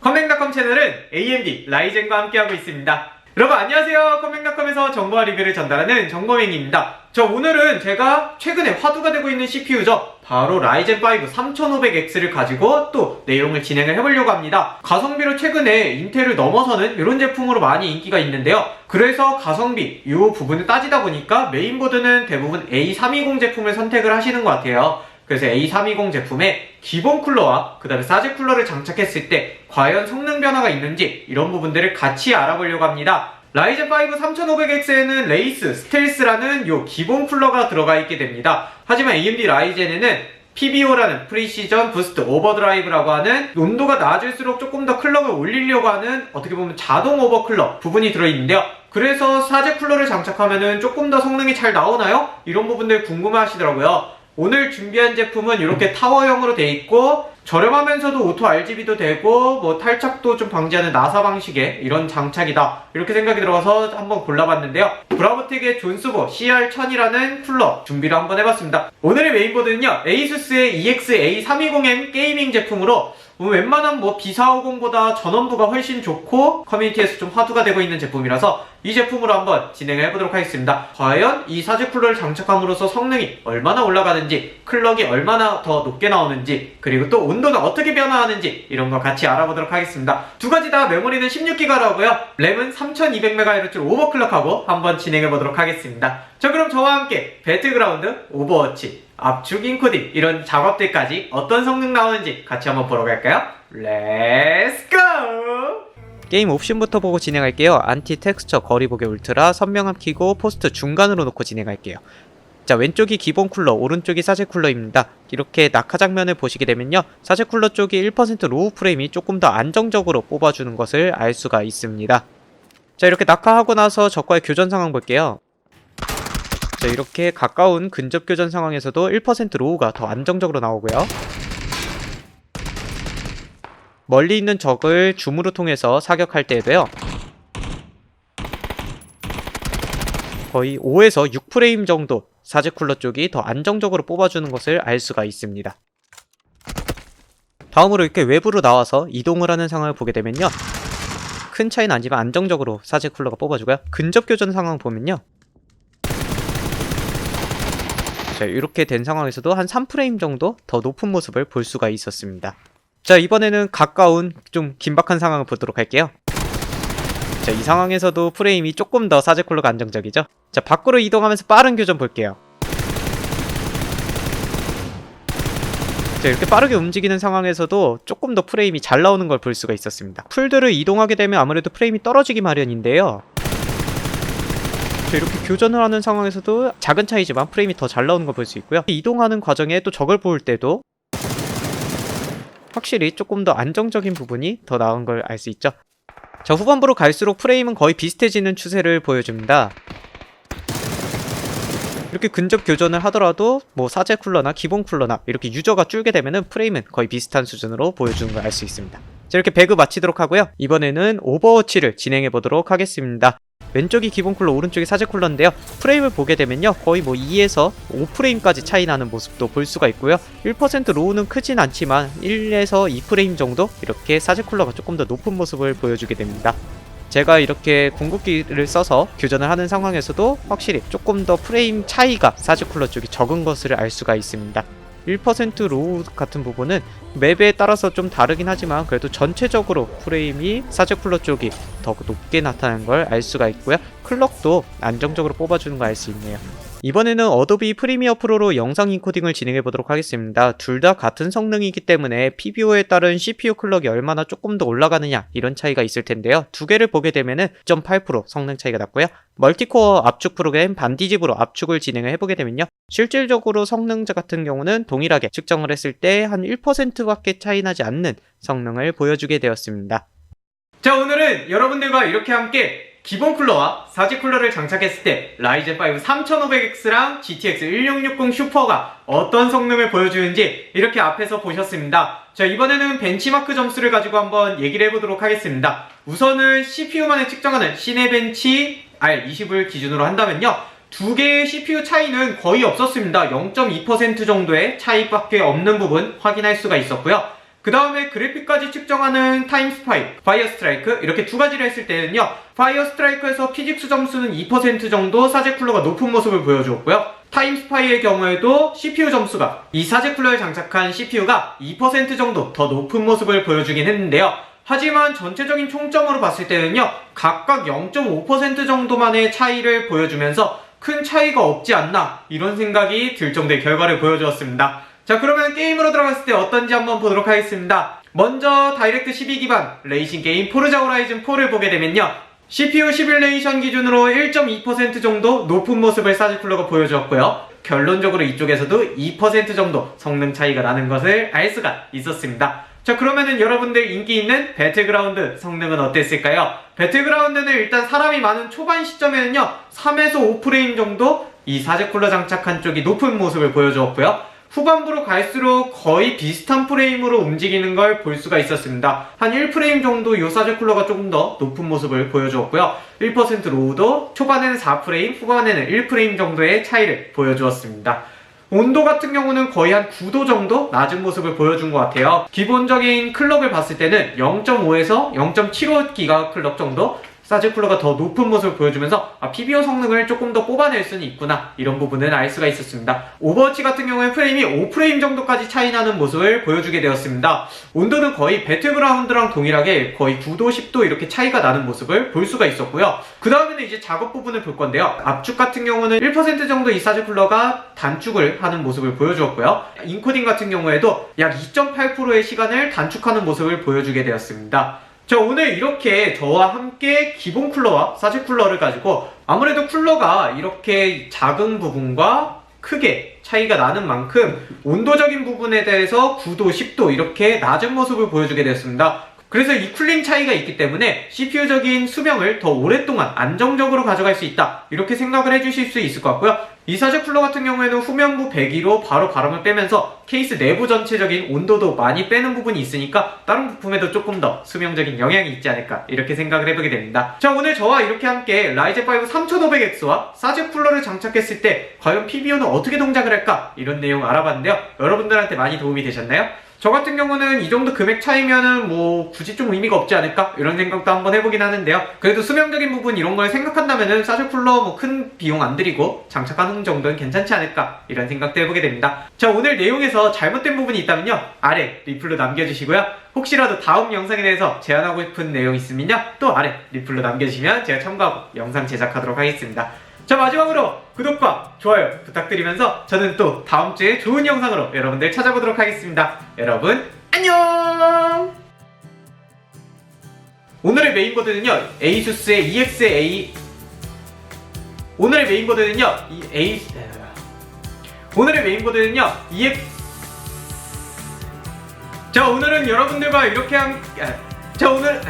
컴맹닷컴 채널은 AMD 라이젠과 함께하고 있습니다. 여러분 안녕하세요. 컴맹닷컴에서 정보와 리뷰를 전달하는 정보맹입니다. 오늘은 제가 최근에 화두가 되고 있는 CPU죠. 바로 라이젠 5 3500X를 가지고 또 내용을 진행을 해보려고 합니다. 가성비로 최근에 인텔을 넘어서는 이런 제품으로 많이 인기가 있는데요. 그래서 가성비 이 부분을 따지다 보니까 메인보드는 대부분 A320 제품을 선택을 하시는 것 같아요. 그래서 A320 제품에 기본 쿨러와 그 다음에 사제 쿨러를 장착했을 때 과연 성능 변화가 있는지 이런 부분들을 같이 알아보려고 합니다. 라이젠 5 3500X에는 레이스, 스텔스라는 요 기본 쿨러가 들어가 있게 됩니다. 하지만 AMD 라이젠에는 PBO라는 프리시전 부스트 오버드라이브라고 하는 온도가 낮을수록 조금 더 클럭을 올리려고 하는 어떻게 보면 자동 오버클럭 부분이 들어있는데요. 그래서 사제 쿨러를 장착하면 조금 더 성능이 잘 나오나요? 이런 부분들 궁금해 하시더라고요. 오늘 준비한 제품은 이렇게 타워형으로 되어 있고 저렴하면서도 오토 RGB도 되고 뭐 탈착도 좀 방지하는 나사 방식의 이런 장착이다 이렇게 생각이 들어서 한번 골라봤는데요. 브라보텍의 존스보 CR1000이라는 쿨러 준비를 한번 해봤습니다. 오늘의 메인보드는요, 에이수스의 EX-A320M 게이밍 제품으로 웬만한 B450보다 전원부가 훨씬 좋고 커뮤니티에서 좀 화두가 되고 있는 제품이라서 이 제품으로 한번 진행을 해보도록 하겠습니다. 과연 이 사제 쿨러를 장착함으로써 성능이 얼마나 올라가는지, 클럭이 얼마나 더 높게 나오는지, 그리고 또 온도는 어떻게 변화하는지 이런 거 같이 알아보도록 하겠습니다. 두 가지 다 메모리는 16기가라고요. 램은 3200MHz로 오버클럭하고 한번 진행해보도록 하겠습니다. 자, 그럼 저와 함께 배틀그라운드, 오버워치, 압축 인코딩 이런 작업들까지 어떤 성능 나오는지 같이 한번 보러 갈까요? 렛츠 고! 게임 옵션부터 보고 진행할게요. 안티 텍스처 거리보기 울트라, 선명함 키고 포스트 중간으로 놓고 진행할게요. 자, 왼쪽이 기본 쿨러, 오른쪽이 사제 쿨러입니다. 이렇게 낙하 장면을 보시게 되면요, 사제 쿨러 쪽이 1% 로우 프레임이 조금 더 안정적으로 뽑아주는 것을 알 수가 있습니다. 자, 이렇게 낙하하고 나서 적과의 교전 상황 볼게요. 자, 이렇게 가까운 근접 교전 상황에서도 1% 로우가 더 안정적으로 나오고요. 멀리 있는 적을 줌으로 통해서 사격할 때에도요, 거의 5에서 6프레임 정도 사제 쿨러 쪽이 더 안정적으로 뽑아주는 것을 알 수가 있습니다. 다음으로 이렇게 외부로 나와서 이동을 하는 상황을 보게 되면요, 큰 차이는 아니지만 안정적으로 사제 쿨러가 뽑아주고요. 근접 교전 상황 보면요, 자, 이렇게 된 상황에서도 한 3프레임 정도 더 높은 모습을 볼 수가 있었습니다. 자, 이번에는 가까운 좀 긴박한 상황을 보도록 할게요. 자, 이 상황에서도 프레임이 조금 더 사제 쿨러가 안정적이죠. 자, 밖으로 이동하면서 빠른 교전 볼게요. 자, 이렇게 빠르게 움직이는 상황에서도 조금 더 프레임이 잘 나오는 걸 볼 수가 있었습니다. 풀들을 이동하게 되면 아무래도 프레임이 떨어지기 마련인데요, 자, 이렇게 교전을 하는 상황에서도 작은 차이지만 프레임이 더 잘 나오는 걸 볼 수 있고요. 이동하는 과정에 또 적을 볼 때도 확실히 조금 더 안정적인 부분이 더 나은 걸 알 수 있죠. 자, 후반부로 갈수록 프레임은 거의 비슷해지는 추세를 보여줍니다. 이렇게 근접 교전을 하더라도 사제 쿨러나 기본 쿨러나 이렇게 유저가 줄게 되면은 프레임은 거의 비슷한 수준으로 보여주는 걸 알 수 있습니다. 자, 이렇게 배그 마치도록 하고요. 이번에는 오버워치를 진행해 보도록 하겠습니다. 왼쪽이 기본 쿨러, 오른쪽이 사제 쿨러인데요, 프레임을 보게 되면요, 거의 2에서 5프레임까지 차이 나는 모습도 볼 수가 있고요. 1% 로우는 크진 않지만 1에서 2프레임 정도 이렇게 사제 쿨러가 조금 더 높은 모습을 보여주게 됩니다. 제가 이렇게 궁극기를 써서 교전을 하는 상황에서도 확실히 조금 더 프레임 차이가 사제 쿨러 쪽이 적은 것을 알 수가 있습니다. 1% 로우 같은 부분은 맵에 따라서 좀 다르긴 하지만 그래도 전체적으로 프레임이 사제 쿨러 쪽이 더 높게 나타나는 걸 알 수가 있고요. 클럭도 안정적으로 뽑아주는 걸 알 수 있네요. 이번에는 어도비 프리미어 프로로 영상 인코딩을 진행해 보도록 하겠습니다. 둘 다 같은 성능이기 때문에 PBO에 따른 CPU 클럭이 얼마나 조금 더 올라가느냐 이런 차이가 있을 텐데요. 두 개를 보게 되면은 9.8% 성능 차이가 났고요. 멀티코어 압축 프로그램 반디집으로 압축을 진행을 해보게 되면요, 실질적으로 성능자 같은 경우는 동일하게 측정을 했을 때 한 1%밖에 차이 나지 않는 성능을 보여주게 되었습니다. 자, 오늘은 여러분들과 이렇게 함께 기본 쿨러와 사제 쿨러를 장착했을 때 라이젠 5 3500X랑 GTX 1660 슈퍼가 어떤 성능을 보여주는지 이렇게 앞에서 보셨습니다. 자, 이번에는 벤치마크 점수를 가지고 한번 얘기를 해보도록 하겠습니다. 우선은 CPU만을 측정하는 시네벤치 R20을 기준으로 한다면요, 두 개의 CPU 차이는 거의 없었습니다. 0.2% 정도의 차이밖에 없는 부분 확인할 수가 있었고요. 그 다음에 그래픽까지 측정하는 타임 스파이, 파이어 스트라이크 이렇게 두 가지를 했을 때는요, 파이어 스트라이크에서 피직스 점수는 2% 정도 사제쿨러가 높은 모습을 보여주었고요. 타임 스파이의 경우에도 CPU 점수가 이 사제쿨러에 장착한 CPU가 2% 정도 더 높은 모습을 보여주긴 했는데요. 하지만 전체적인 총점으로 봤을 때는요, 각각 0.5% 정도만의 차이를 보여주면서 큰 차이가 없지 않나 이런 생각이 들 정도의 결과를 보여주었습니다. 자, 그러면 게임으로 들어갔을 때 어떤지 한번 보도록 하겠습니다. 먼저 다이렉트 12 기반 레이싱 게임 포르자 호라이즌 4를 보게 되면요, CPU 시뮬레이션 기준으로 1.2% 정도 높은 모습을 사제쿨러가 보여주었고요. 결론적으로 이쪽에서도 2% 정도 성능 차이가 나는 것을 알 수가 있었습니다. 자, 그러면은 여러분들 인기 있는 배틀그라운드 성능은 어땠을까요? 배틀그라운드는 일단 사람이 많은 초반 시점에는요, 3에서 5프레임 정도 이 사제쿨러 장착한 쪽이 높은 모습을 보여주었고요. 후반부로 갈수록 거의 비슷한 프레임으로 움직이는 걸 볼 수가 있었습니다. 한 1프레임 정도 이 사제쿨러가 조금 더 높은 모습을 보여주었고요. 1% 로우도 초반에는 4프레임, 후반에는 1프레임 정도의 차이를 보여주었습니다. 온도 같은 경우는 거의 한 9도 정도 낮은 모습을 보여준 것 같아요. 기본적인 클럭을 봤을 때는 0.5에서 0.75GHz 클럭 정도 사제쿨러가 더 높은 모습을 보여주면서 PBO 성능을 조금 더 뽑아낼 수는 있구나 이런 부분은 알 수가 있었습니다. 오버워치 같은 경우에 프레임이 5프레임 정도까지 차이 나는 모습을 보여주게 되었습니다. 온도는 거의 배틀그라운드랑 동일하게 거의 9도, 10도 이렇게 차이가 나는 모습을 볼 수가 있었고요. 그 다음에는 이제 작업 부분을 볼 건데요. 압축 같은 경우는 1% 정도 이 사제쿨러가 단축을 하는 모습을 보여주었고요. 인코딩 같은 경우에도 약 2.8%의 시간을 단축하는 모습을 보여주게 되었습니다. 자, 오늘 이렇게 저와 함께 기본 쿨러와 사제 쿨러를 가지고 아무래도 쿨러가 이렇게 작은 부분과 크게 차이가 나는 만큼 온도적인 부분에 대해서 9도, 10도 이렇게 낮은 모습을 보여주게 되었습니다. 그래서 이 쿨링 차이가 있기 때문에 CPU적인 수명을 더 오랫동안 안정적으로 가져갈 수 있다 이렇게 생각을 해주실 수 있을 것 같고요. 이 사제 쿨러 같은 경우에는 후면부 배기로 바로 바람을 빼면서 케이스 내부 전체적인 온도도 많이 빼는 부분이 있으니까 다른 부품에도 조금 더 수명적인 영향이 있지 않을까 이렇게 생각을 해보게 됩니다. 자, 오늘 저와 이렇게 함께 라이젠 5 3500X와 사제 쿨러를 장착했을 때 과연 PBO는 어떻게 동작을 할까 이런 내용 알아봤는데요. 여러분들한테 많이 도움이 되셨나요? 저 같은 경우는 이 정도 금액 차이면은 뭐 굳이 좀 의미가 없지 않을까 이런 생각도 한번 해보긴 하는데요. 그래도 수명적인 부분 이런 걸 생각한다면은 사제 쿨러 뭐 큰 비용 안 들이고 장착하는 정도는 괜찮지 않을까 이런 생각도 해보게 됩니다. 자, 오늘 내용에서 잘못된 부분이 있다면요, 아래 리플로 남겨주시고요. 혹시라도 다음 영상에 대해서 제안하고 싶은 내용 있으면요, 또 아래 리플로 남겨주시면 제가 참고하고 영상 제작하도록 하겠습니다. 자, 마지막으로 구독과 좋아요 부탁드리면서 저는 또 다음주에 좋은 영상으로 여러분들 찾아보도록 하겠습니다. 여러분 안녕! 오늘의 메인보드는요, ASUS의 EXA 오늘의 메인보드는요 자, 오늘은 여러분들과 이렇게 자, 오늘